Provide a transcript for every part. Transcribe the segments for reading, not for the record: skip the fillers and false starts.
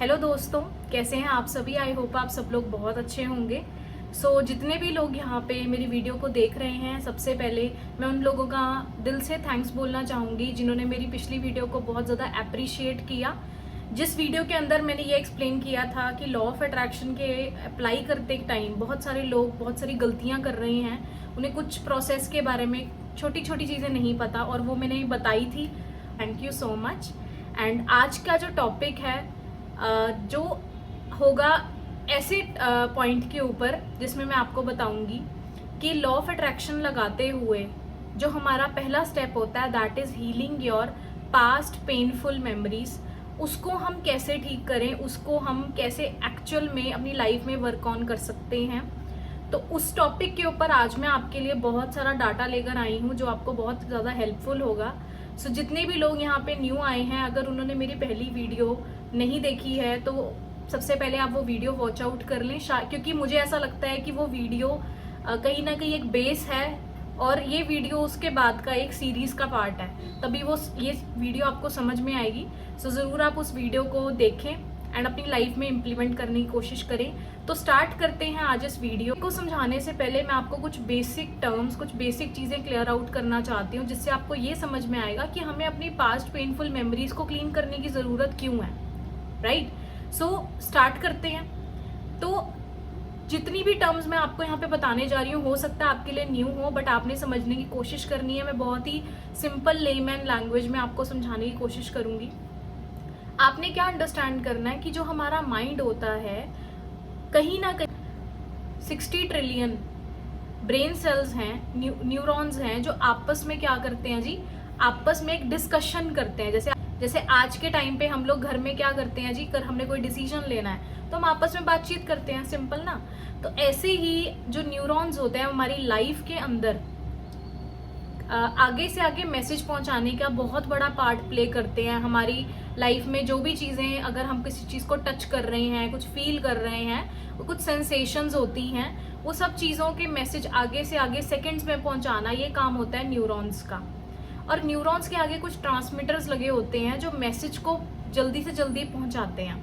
Hello दोस्तों, कैसे हैं आप सभी। आई होप आप सब लोग बहुत अच्छे होंगे। जितने भी लोग यहाँ पे मेरी वीडियो को देख रहे हैं, सबसे पहले मैं उन लोगों का दिल से थैंक्स बोलना चाहूँगी जिन्होंने मेरी पिछली वीडियो को बहुत ज़्यादा अप्रिशिएट किया। जिस वीडियो के अंदर मैंने ये एक्सप्लेन किया था कि लॉ ऑफ अट्रैक्शन के अप्लाई करते टाइम बहुत सारे लोग बहुत सारी गलतियाँ कर रहे हैं, उन्हें कुछ प्रोसेस के बारे में छोटी छोटी चीज़ें नहीं पता, और वो मैंने बताई थी। Thank you so much. And आज का जो टॉपिक है जो होगा ऐसे पॉइंट के ऊपर जिसमें मैं आपको बताऊंगी कि लॉ ऑफ अट्रैक्शन लगाते हुए जो हमारा पहला स्टेप होता है, that is healing your past painful memories, उसको हम कैसे ठीक करें, उसको हम कैसे एक्चुअल में अपनी लाइफ में वर्क ऑन कर सकते हैं। तो उस टॉपिक के ऊपर आज मैं आपके लिए बहुत सारा डाटा लेकर आई हूँ जो आपको बहुत ज़्यादा हेल्पफुल होगा। जितने भी लोग यहाँ पे न्यू आए हैं, अगर उन्होंने मेरी पहली वीडियो नहीं देखी है तो सबसे पहले आप वो वीडियो वॉच आउट कर लें, क्योंकि मुझे ऐसा लगता है कि वो वीडियो कहीं ना कहीं एक बेस है और ये वीडियो उसके बाद का एक सीरीज का पार्ट है, तभी वो ये वीडियो आपको समझ में आएगी। ज़रूर आप उस वीडियो को देखें एंड अपनी लाइफ में इम्प्लीमेंट करने की कोशिश करें। तो स्टार्ट करते हैं आज इस वीडियो को। समझाने से पहले मैं आपको कुछ बेसिक टर्म्स, कुछ बेसिक चीज़ें क्लियर आउट करना चाहती हूँ, जिससे आपको ये समझ में आएगा कि हमें अपनी पास्ट पेनफुल मेमोरीज को क्लीन करने की ज़रूरत क्यों है। राइट, स्टार्ट करते हैं। तो जितनी भी टर्म्स मैं आपको यहाँ पे बताने जा रही हूँ, हो सकता है आपके लिए न्यू हो, बट आपने समझने की कोशिश करनी है। मैं बहुत ही सिंपल लेमैन लैंग्वेज में आपको समझाने की कोशिश करूंगी। आपने क्या अंडरस्टैंड करना है कि जो हमारा माइंड होता है, कहीं ना कहीं 60 ट्रिलियन ब्रेन सेल्स हैं, न्यूरॉन्स हैं, जो आपस में क्या करते हैं जी, आपस में एक डिस्कशन करते हैं। जैसे आज के टाइम पे हम लोग घर में क्या करते हैं जी, कर हमने कोई डिसीजन लेना है तो हम आपस में बातचीत करते हैं, सिंपल ना। तो ऐसे ही जो न्यूरॉन्स होते हैं हमारी लाइफ के अंदर आगे से आगे मैसेज पहुंचाने का बहुत बड़ा पार्ट प्ले करते हैं। हमारी लाइफ में जो भी चीज़ें, अगर हम किसी चीज़ को टच कर रहे हैं, कुछ फील कर रहे हैं, वो कुछ सेंसेशंस होती हैं, वो सब चीज़ों के मैसेज आगे से आगे सेकंड्स में पहुंचाना, ये काम होता है न्यूरॉन्स का। और न्यूरॉन्स के आगे कुछ ट्रांसमीटर्स लगे होते हैं जो मैसेज को जल्दी से जल्दी पहुंचाते हैं।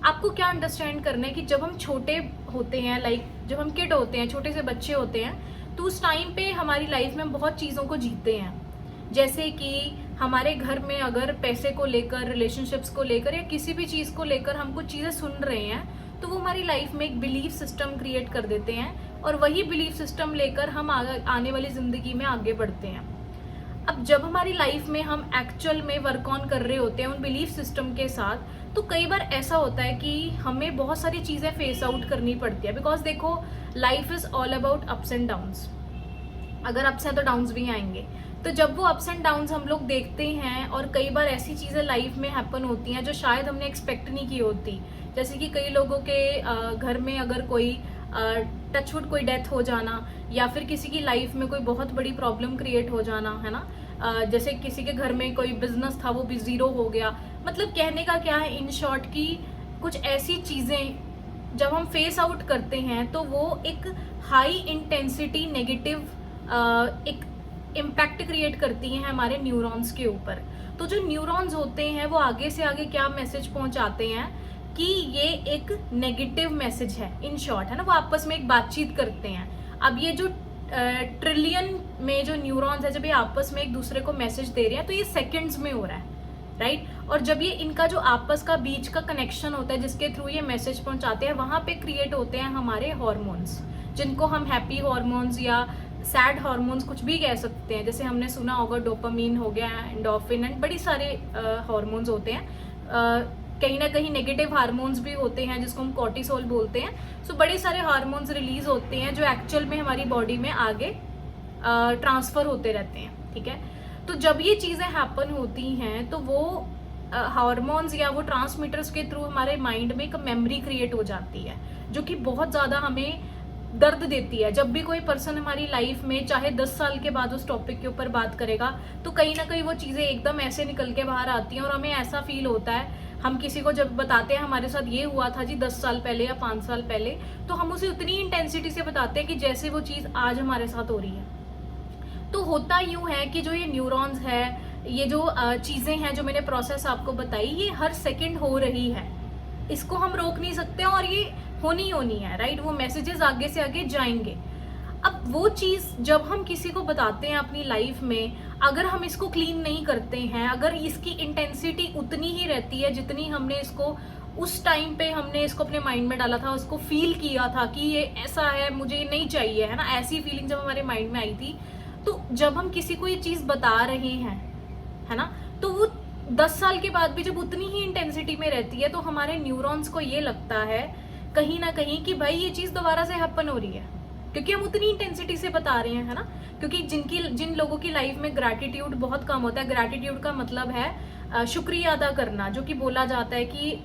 आपको क्या अंडरस्टैंड करना है कि जब हम छोटे होते हैं, जब हम किड होते हैं, छोटे से बच्चे होते हैं, तो उस टाइम पे हमारी लाइफ में बहुत चीज़ों को जीतते हैं। जैसे कि हमारे घर में अगर पैसे को लेकर, रिलेशनशिप्स को लेकर या किसी भी चीज़ को लेकर हम कुछ चीज़ें सुन रहे हैं, तो वो हमारी लाइफ में एक बिलीफ सिस्टम क्रिएट कर देते हैं और वही बिलीफ सिस्टम लेकर हम आने वाली ज़िंदगी में आगे बढ़ते हैं। अब जब हमारी लाइफ में हम एक्चुअल में वर्क ऑन कर रहे होते हैं उन बिलीफ सिस्टम के साथ, तो कई बार ऐसा होता है कि हमें बहुत सारी चीज़ें फेस आउट करनी पड़ती है। बिकॉज देखो, life is all about ups and downs. अगर अप्स हैं तो डाउन्स भी आएंगे। तो जब वो अप्स एंड डाउन्स हम लोग देखते हैं, और कई बार ऐसी चीज़ें लाइफ में हैपन होती हैं जो शायद हमने एक्सपेक्ट नहीं की होती। जैसे कि कई लोगों के घर में अगर कोई टचवुड कोई डेथ हो जाना, या फिर किसी की लाइफ में कोई बहुत बड़ी प्रॉब्लम क्रिएट हो जाना, है ना। जैसे किसी के घर में कोई बिजनेस था, वो भी ज़ीरो हो गया। मतलब कहने का क्या है, इन शॉर्ट, कि कुछ ऐसी चीज़ें जब हम फेस आउट करते हैं तो वो एक हाई इंटेंसिटी नेगेटिव एक इम्पैक्ट क्रिएट करती हैं हमारे न्यूरॉन्स के ऊपर। तो जो न्यूरॉन्स होते हैं वो आगे से आगे क्या मैसेज पहुंचाते हैं कि ये एक नेगेटिव मैसेज है, इन शॉर्ट, है ना। वो आपस में एक बातचीत करते हैं। अब ये जो ट्रिलियन में जो न्यूरॉन्स है, जब ये आपस में एक दूसरे को मैसेज दे रहे हैं तो ये सेकंड्स में हो रहा है, राइट। और जब ये इनका जो आपस का बीच का कनेक्शन होता है जिसके थ्रू ये मैसेज पहुंचाते हैं, वहां पे क्रिएट होते हैं हमारे हॉर्मोन्स, जिनको हम हैप्पी हॉर्मोन्स या सैड हॉर्मोन्स कुछ भी कह सकते हैं। जैसे हमने सुना होगा डोपामीन हो गया, एंडोर्फिन, एंड बड़ी सारे हॉर्मोन्स होते हैं। कहीं ना कहीं नेगेटिव हार्मोन्स भी होते हैं जिसको हम कॉर्टिसोल बोलते हैं। बड़े सारे हार्मोन्स रिलीज होते हैं जो एक्चुअल में हमारी बॉडी में आगे ट्रांसफर होते रहते हैं, ठीक है। तो जब ये चीज़ें हैपन होती हैं तो वो हार्मोन्स या वो ट्रांसमीटर्स के थ्रू हमारे माइंड में एक मेमोरी क्रिएट हो जाती है, जो कि बहुत ज़्यादा हमें दर्द देती है। जब भी कोई पर्सन हमारी लाइफ में चाहे 10 साल के बाद उस टॉपिक के ऊपर बात करेगा, तो कहीं ना कहीं वो चीज़ें एकदम ऐसे निकल के बाहर आती हैं और हमें ऐसा फील होता है, हम किसी को जब बताते हैं हमारे साथ ये हुआ था जी 10 साल पहले या 5 साल पहले, तो हम उसे उतनी इंटेंसिटी से बताते हैं कि जैसे वो चीज़ आज हमारे साथ हो रही है। तो होता यूं है कि जो ये न्यूरॉन्स है, ये जो चीज़ें हैं जो मैंने प्रोसेस आपको बताई, ये हर सेकंड हो रही है। इसको हम रोक नहीं सकते और ये होनी है, राइट। वो मैसेजेस आगे से आगे जाएंगे। अब वो चीज़ जब हम किसी को बताते हैं अपनी लाइफ में, अगर हम इसको क्लीन नहीं करते हैं, अगर इसकी इंटेंसिटी उतनी ही रहती है जितनी हमने इसको उस टाइम पे हमने इसको अपने माइंड में डाला था, उसको फील किया था कि ये ऐसा है, मुझे ये नहीं चाहिए, है ना, ऐसी फीलिंग जब हमारे माइंड में आई थी, तो जब हम किसी को ये चीज़ बता रहे हैं, है ना, तो वो 10 साल के बाद भी जब उतनी ही इंटेंसिटी में रहती है, तो हमारे न्यूरॉन्स को ये लगता है कहीं ना कहीं कि भाई ये चीज़ दोबारा से हैपन हो रही है, क्योंकि हम उतनी इंटेंसिटी से बता रहे हैं, है ना। क्योंकि जिन लोगों की लाइफ में ग्रैटिट्यूड बहुत कम होता है, ग्रैटिट्यूड का मतलब है शुक्रिया अदा करना, जो कि बोला जाता है कि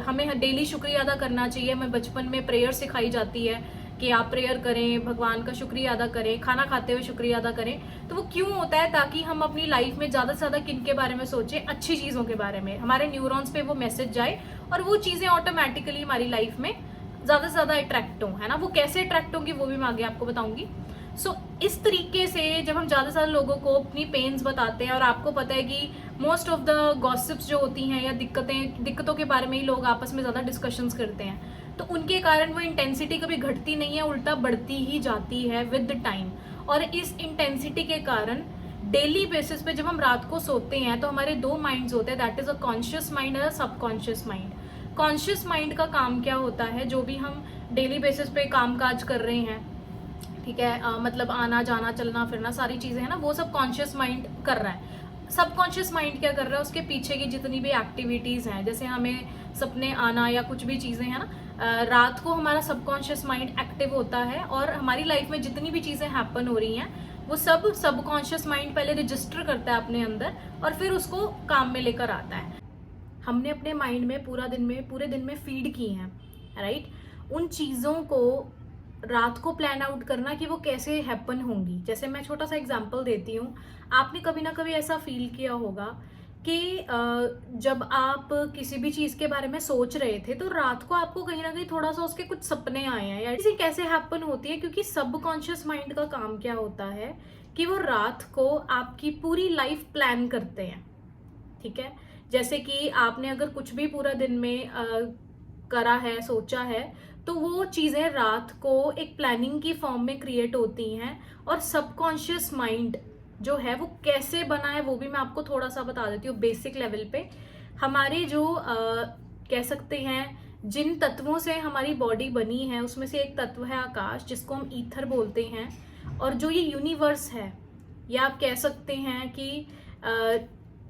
हमें डेली शुक्रिया अदा करना चाहिए। हमें बचपन में प्रेयर सिखाई जाती है कि आप प्रेयर करें, भगवान का शुक्रिया अदा करें, खाना खाते हुए शुक्रिया अदा करें। तो वो क्यों होता है? ताकि हम अपनी लाइफ में ज़्यादा से ज़्यादा किन के बारे में सोचें, अच्छी चीज़ों के बारे में, हमारे न्यूरॉन्स पे वो मैसेज जाए और वो चीज़ें ऑटोमेटिकली हमारी लाइफ में ज़्यादा से ज़्यादा अट्रैक्ट हों, है ना। वो कैसे अट्रैक्ट होंगी वो भी मैं आगे आपको बताऊंगी। सो इस तरीके से जब हम ज़्यादा से ज़्यादा लोगों को अपनी पेन्स बताते हैं, और आपको पता है कि मोस्ट ऑफ द गॉसिप्स जो होती हैं या दिक्कतों के बारे में ही लोग आपस में ज़्यादा डिस्कशंस करते हैं, तो उनके कारण वो इंटेंसिटी कभी घटती नहीं है, उल्टा बढ़ती ही जाती है विद द टाइम। और इस इंटेंसिटी के कारण डेली बेसिस पे जब हम रात को सोते हैं तो हमारे दो माइंड्स होते हैं, that is a conscious mind और सबकॉन्शियस माइंड। कॉन्शियस माइंड का काम क्या होता है? जो भी हम डेली बेसिस पे काम काज कर रहे हैं, ठीक है, मतलब आना जाना चलना फिरना सारी चीजें है ना, वो सब कॉन्शियस माइंड कर रहा है। सबकॉन्शियस माइंड क्या कर रहा है? उसके पीछे की जितनी भी एक्टिविटीज हैं, जैसे हमें सपने आना या कुछ भी चीजें हैं ना, रात को हमारा सबकॉन्शियस माइंड एक्टिव होता है और हमारी लाइफ में जितनी भी चीजें हैपन हो रही हैं वो सब सबकॉन्शियस माइंड पहले रजिस्टर करता है अपने अंदर और फिर उसको काम में लेकर आता है। हमने अपने माइंड में पूरे दिन में फीड की हैं, राइट। उन चीज़ों को रात को प्लान आउट करना कि वो कैसे हैपन होंगी। जैसे मैं छोटा सा एग्जांपल देती हूँ, आपने कभी ना कभी ऐसा फील किया होगा कि जब आप किसी भी चीज़ के बारे में सोच रहे थे तो रात को आपको कहीं ना कहीं थोड़ा सा उसके कुछ सपने आए हैं, या चीज़ें कैसे हैपन होती है, क्योंकि सबकॉन्शियस माइंड का काम क्या होता है कि वो रात को आपकी पूरी लाइफ प्लान करते हैं, ठीक है। जैसे कि आपने अगर कुछ भी पूरा दिन में करा है, सोचा है, तो वो चीज़ें रात को एक प्लानिंग की फॉर्म में क्रिएट होती हैं। और सबकॉन्शियस माइंड जो है वो कैसे बना है वो भी मैं आपको थोड़ा सा बता देती हूँ बेसिक लेवल पे। हमारे जो कह सकते हैं जिन तत्वों से हमारी बॉडी बनी है उसमें से एक तत्व है आकाश, जिसको हम ईथर बोलते हैं। और जो ये यूनिवर्स है, या आप कह सकते हैं कि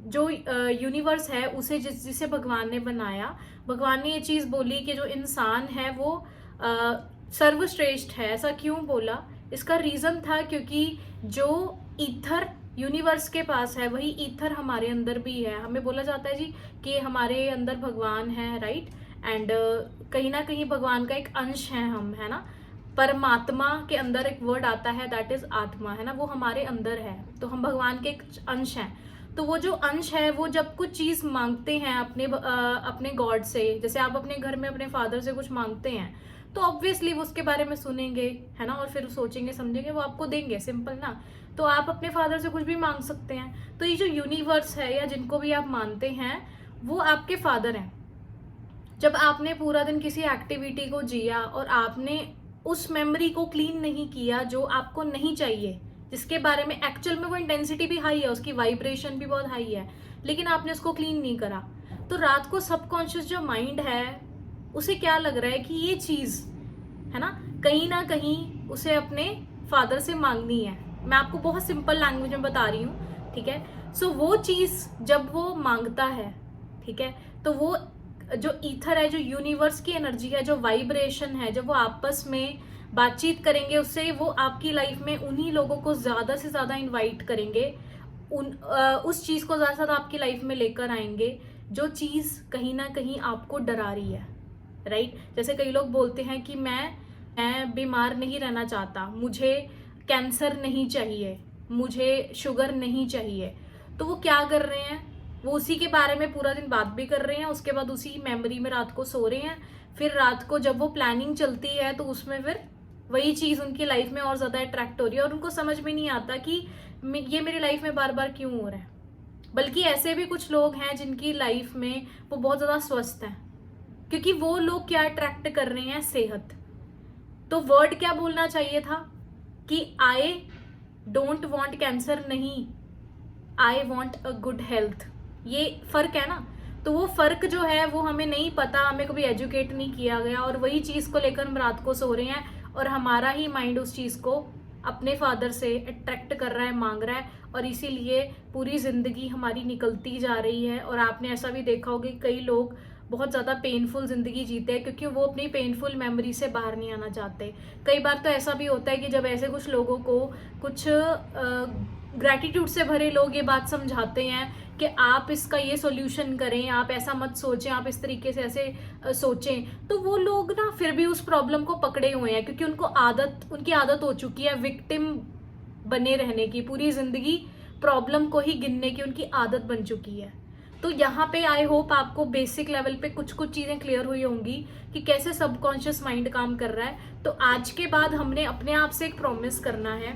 जो यूनिवर्स है उसे जिसे भगवान ने बनाया, भगवान ने ये चीज़ बोली कि जो इंसान है वो सर्वश्रेष्ठ है। ऐसा क्यों बोला? इसका रीज़न था क्योंकि जो ईथर यूनिवर्स के पास है वही ईथर हमारे अंदर भी है। हमें बोला जाता है जी कि हमारे अंदर भगवान है, राइट। एंड कहीं ना कहीं भगवान का एक अंश है हम, है ना। परमात्मा के अंदर एक वर्ड आता है दैट इज आत्मा, है ना, वो हमारे अंदर है, तो हम भगवान के एक अंश हैं। तो वो जो अंश है वो जब कुछ चीज़ मांगते हैं अपने गॉड से, जैसे आप अपने घर में अपने फादर से कुछ मांगते हैं तो ऑब्वियसली वो उसके बारे में सुनेंगे, है ना, और फिर सोचेंगे समझेंगे, वो आपको देंगे, सिंपल ना। तो आप अपने फादर से कुछ भी मांग सकते हैं। तो ये जो यूनिवर्स है या जिनको भी आप मानते हैं वो आपके फादर हैं। जब आपने पूरा दिन किसी एक्टिविटी को जिया और आपने उस मेमोरी को क्लीन नहीं किया जो आपको नहीं चाहिए, जिसके बारे में एक्चुअल में वो इंटेंसिटी भी हाई है, उसकी वाइब्रेशन भी बहुत हाई है, लेकिन आपने उसको क्लीन नहीं करा, तो रात को सबकॉन्शियस जो माइंड है उसे क्या लग रहा है कि ये चीज़ है ना कहीं उसे अपने फादर से मांगनी है। मैं आपको बहुत सिंपल लैंग्वेज में बता रही हूँ, ठीक है। सो वो चीज़ जब वो मांगता है, ठीक है, तो वो जो ईथर है, जो यूनिवर्स की एनर्जी है, जो वाइब्रेशन है, जब वो आपस में बातचीत करेंगे उससे, वो आपकी लाइफ में उन्हीं लोगों को ज़्यादा से ज़्यादा इनवाइट करेंगे, उस चीज़ को ज़्यादा से ज़्यादा आपकी लाइफ में लेकर आएंगे जो चीज़ कहीं ना कहीं आपको डरा रही है, राइट। जैसे कई लोग बोलते हैं कि मैं बीमार नहीं रहना चाहता, मुझे कैंसर नहीं चाहिए, मुझे शुगर नहीं चाहिए। तो वो क्या कर रहे हैं? वो उसी के बारे में पूरा दिन बात भी कर रहे हैं, उसके बाद उसी मेमोरी में रात को सो रहे हैं। फिर रात को जब वो प्लानिंग चलती है तो उसमें फिर वही चीज़ उनकी लाइफ में और ज़्यादा अट्रैक्ट हो रही है और उनको समझ में नहीं आता कि ये मेरी लाइफ में बार बार क्यों हो रहा है। बल्कि ऐसे भी कुछ लोग हैं जिनकी लाइफ में वो बहुत ज़्यादा स्वस्थ हैं, क्योंकि वो लोग क्या अट्रैक्ट कर रहे हैं, सेहत। तो वर्ड क्या बोलना चाहिए था कि आई डोंट वांट कैंसर, नहीं, I want a good health. ये फर्क है ना। तो वो फर्क जो है वो हमें नहीं पता, हमें कभी एजुकेट नहीं किया गया, और वही चीज को लेकर हम रात को सो रहे हैं और हमारा ही माइंड उस चीज को अपने फादर से अट्रैक्ट कर रहा है, मांग रहा है, और इसीलिए पूरी जिंदगी हमारी निकलती जा रही है। और आपने ऐसा भी देखा होगा कि कई लोग बहुत ज़्यादा पेनफुल जिंदगी जीते हैं क्योंकि वो अपनी पेनफुल मेमोरी से बाहर नहीं आना चाहते। कई बार तो ऐसा भी होता है कि जब ऐसे कुछ लोगों को कुछ ग्रैटिट्यूड से भरे लोग ये बात समझाते हैं कि आप इसका ये सॉल्यूशन करें, आप ऐसा मत सोचें, आप इस तरीके से ऐसे सोचें, तो वो लोग ना फिर भी उस प्रॉब्लम को पकड़े हुए हैं क्योंकि उनकी आदत हो चुकी है विक्टिम बने रहने की। पूरी जिंदगी प्रॉब्लम को ही गिनने की उनकी आदत बन चुकी है। तो यहाँ पे आई होप आपको बेसिक लेवल पे कुछ कुछ चीजें क्लियर हुई होंगी कि कैसे सबकॉन्शियस माइंड काम कर रहा है। तो आज के बाद हमने अपने आप से एक प्रॉमिस करना है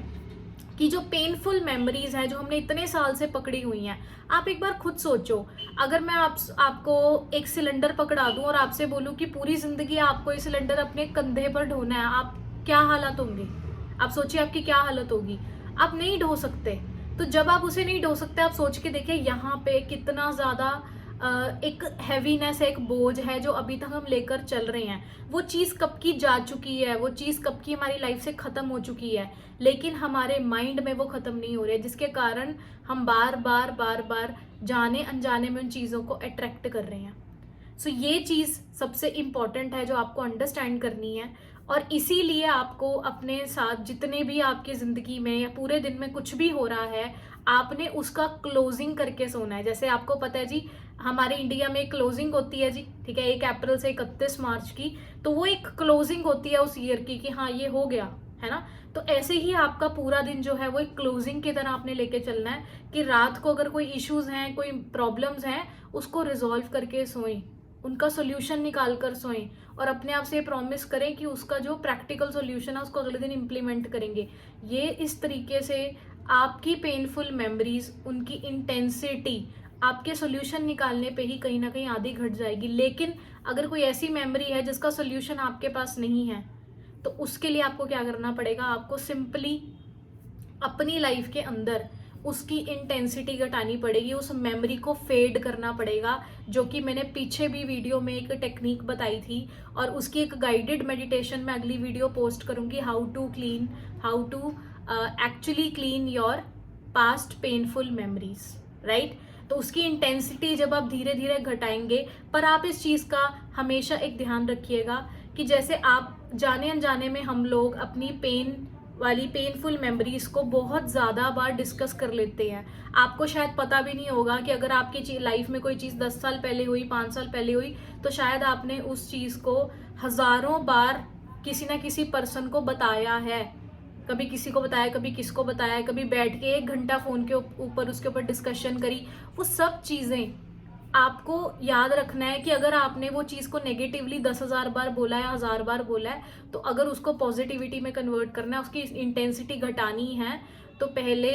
कि जो पेनफुल मेमोरीज हैं जो हमने इतने साल से पकड़ी हुई हैं, आप एक बार खुद सोचो, अगर मैं आपको एक सिलेंडर पकड़ा दूं और आपसे बोलूं कि पूरी जिंदगी आपको ये सिलेंडर अपने कंधे पर ढोना है, आप क्या हालत होंगे? आप सोचिए आपकी क्या हालत होगी। आप नहीं ढो सकते। तो जब आप उसे नहीं ढो सकते, आप सोच के देखिए यहाँ पे कितना ज्यादा एक हैवीनेस है, एक बोझ है जो अभी तक हम लेकर चल रहे हैं। वो चीज कब की जा चुकी है, वो चीज कब की हमारी लाइफ से खत्म हो चुकी है, लेकिन हमारे माइंड में वो खत्म नहीं हो रही है, जिसके कारण हम बार बार बार बार जाने अनजाने में उन चीजों को अट्रैक्ट कर रहे हैं। सो ये चीज सबसे इंपॉर्टेंट है जो आपको अंडरस्टैंड करनी है। और इसीलिए आपको अपने साथ जितने भी आपकी जिंदगी में या पूरे दिन में कुछ भी हो रहा है, आपने उसका क्लोजिंग करके सोना है। जैसे आपको पता है जी, हमारे इंडिया में एक क्लोजिंग होती है जी, ठीक है, 1 अप्रैल से 31 मार्च की, तो वो एक क्लोजिंग होती है उस ईयर की कि हाँ ये हो गया है ना। तो ऐसे ही आपका पूरा दिन जो है वो एक क्लोजिंग की तरह आपने लेके चलना है कि रात को अगर कोई इश्यूज हैं, कोई प्रॉब्लम्स हैं, उसको रिजॉल्व करके सोएं, उनका सोल्यूशन निकाल कर सोएं, और अपने आप से प्रॉमिस करें कि उसका जो प्रैक्टिकल सोल्यूशन है उसको अगले दिन इम्प्लीमेंट करेंगे। ये इस तरीके से आपकी पेनफुल मेमोरीज, उनकी इंटेंसिटी आपके सोल्यूशन निकालने पे ही कहीं ना कहीं आधी घट जाएगी। लेकिन अगर कोई ऐसी मेमोरी है जिसका सोल्यूशन आपके पास नहीं है, तो उसके लिए आपको क्या करना पड़ेगा? आपको सिंपली अपनी लाइफ के अंदर उसकी इंटेंसिटी घटानी पड़ेगी, उस मेमोरी को फेड करना पड़ेगा, जो कि मैंने पीछे भी वीडियो में एक टेक्निक बताई थी, और उसकी एक गाइडेड मेडिटेशन में अगली वीडियो पोस्ट करूंगी, how to actually clean your past painful memories, right. तो उसकी इंटेंसिटी जब आप धीरे धीरे घटाएंगे, पर आप इस चीज का हमेशा एक ध्यान रखिएगा कि जैसे आप जाने अनजाने में हम लोग अपनी पेनफुल मेमोरीज को बहुत ज्यादा बार डिस्कस कर लेते हैं। आपको शायद पता भी नहीं होगा कि अगर आपकी लाइफ में कोई चीज 10 साल पहले हुई, 5 साल पहले हुई, तो शायद आपने उस चीज को हजारों बार किसी ना किसी पर्सन को बताया है। कभी किसी को बताया, कभी किसको बताया, कभी बैठ के 1 घंटा फोन के ऊपर उसके ऊपर डिस्कशन करी। वो सब चीजें आपको याद रखना है कि अगर आपने वो चीज को नेगेटिवली 10,000 बार बोला है, 1000 बार बोला है, तो अगर उसको पॉजिटिविटी में कन्वर्ट करना है, उसकी इंटेंसिटी घटानी है, तो पहले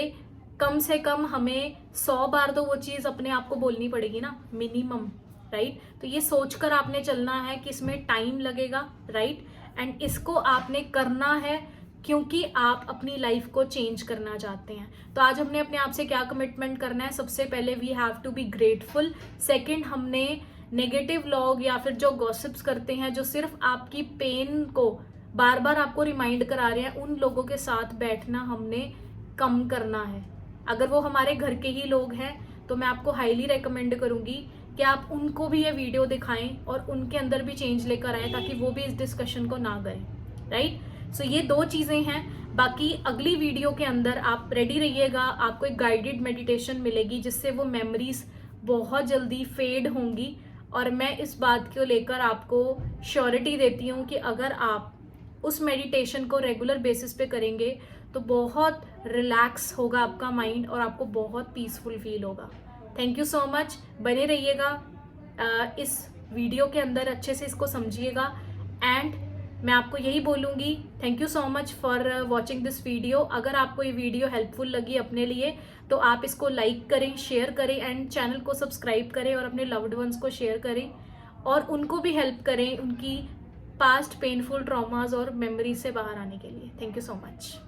कम से कम हमें 100 बार तो वो चीज अपने आप को बोलनी पड़ेगी ना, मिनिमम, राइट। तो ये सोचकर आपने चलना है कि इसमें टाइम लगेगा, राइट, एंड इसको आपने करना है क्योंकि आप अपनी लाइफ को चेंज करना चाहते हैं। तो आज हमने अपने आप से क्या कमिटमेंट करना है? सबसे पहले we have to be grateful. Second, हमने नेगेटिव लोग या फिर जो गॉसिप्स करते हैं, जो सिर्फ आपकी पेन को बार बार आपको रिमाइंड करा रहे हैं, उन लोगों के साथ बैठना हमने कम करना है। अगर वो हमारे घर के ही लोग हैं तो मैं आपको हाईली रेकमेंड करूंगी कि आप उनको भी ये वीडियो दिखाएं और उनके अंदर भी चेंज लेकर आए, ताकि वो भी इस डिस्कशन को ना करें, राइट। सो ये 2 चीजें हैं। बाकी अगली वीडियो के अंदर आप रेडी रहिएगा, आपको एक गाइडेड मेडिटेशन मिलेगी जिससे वो मेमोरीज बहुत जल्दी फेड होंगी। और मैं इस बात को लेकर आपको श्योरिटी देती हूँ कि अगर आप उस मेडिटेशन को रेगुलर बेसिस पे करेंगे तो बहुत रिलैक्स होगा आपका माइंड और आपको बहुत पीसफुल फील होगा। थैंक यू सो मच, बने रहिएगा इस वीडियो के अंदर, अच्छे से इसको समझिएगा। एंड मैं आपको यही बोलूँगी, thank you so much for watching this video. अगर आपको ये वीडियो हेल्पफुल लगी अपने लिए तो आप इसको लाइक करें, शेयर करें, एंड चैनल को सब्सक्राइब करें और अपने लव्ड वंस को शेयर करें। और उनको भी हेल्प करें उनकी पास्ट पेनफुल ट्रॉमास और मेमोरीज से बाहर आने के लिए। Thank you so much.